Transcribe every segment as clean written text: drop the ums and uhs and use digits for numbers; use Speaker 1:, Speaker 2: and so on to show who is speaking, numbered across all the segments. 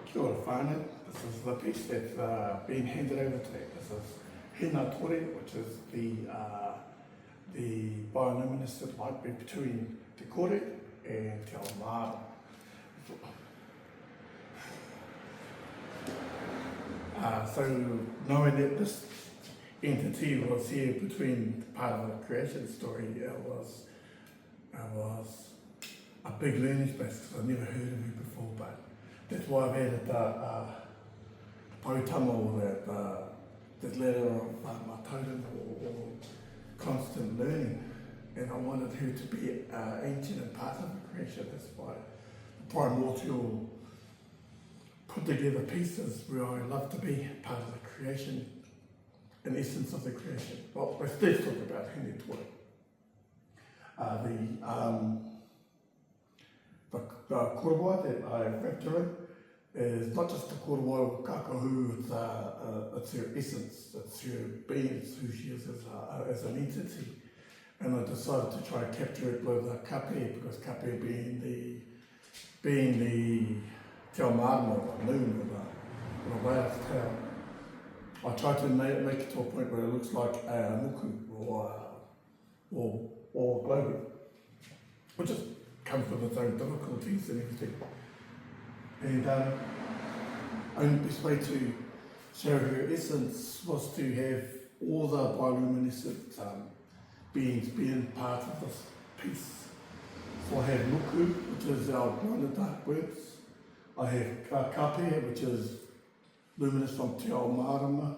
Speaker 1: Kia ora whānau. This is the piece that's been handed over to me. This is Hīnātore, which is the bioluminescent light between Te Kore and Te Amato. So knowing that this entity was here between part of the creation story, it was a big learning space because I've never heard of it before, but that's why I've added the pautama, or that letter of my totem, or constant learning. And I wanted her to be ancient and part of the creation. That's why the primordial put together pieces where I love to be part of the creation, an essence of the creation. Well, let's talk about Hīnātore. The korowai that I wrapped her in is not just the korowai kakahu, it's her essence, it's her being, it's who she is as an entity. And I decided to try and capture it with a kape, because kape being the te marama, or the moon, or the whale's tail. I tried to make it to a point where it looks like a muku or globe, which just comes with its own difficulties and everything. And only best way to show her essence was to have all the bioluminescent beings being part of this piece. So I have muku, which is our blinded dark words. I have kape, which is luminous from te ao marama.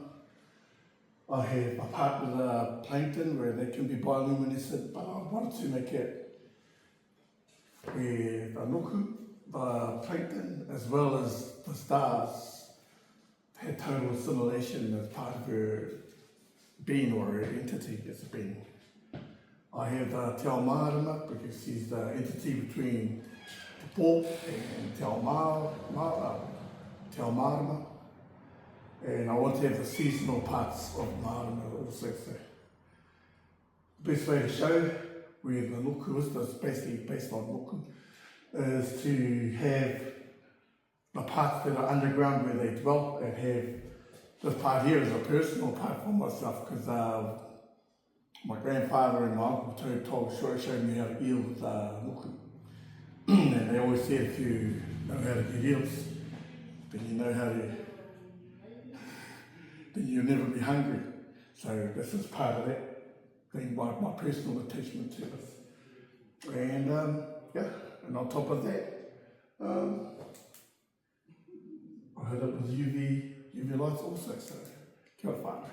Speaker 1: I have a part with the plankton where they can be bioluminescent, but I wanted to make it where the nuku, the plankton, as well as the stars had total assimilation as part of her being, or her entity as a being. I have te ao marama, because she's the entity between te pō and te ao marama. And I want to have the seasonal parts of marama also. So the best way to show where the nuku is, that's basically based on nuku, is to have the parts that are underground where they dwell, and have this part here as a personal part for myself, because my grandfather and my uncle showed me how to eel with nuku. And they always said, if you know how to get eels, then you know how to, then you'll never be hungry. So this is part of that, being my personal attachment to this. And yeah, and on top of that, I heard it was UV lights also, so kia ora whānau.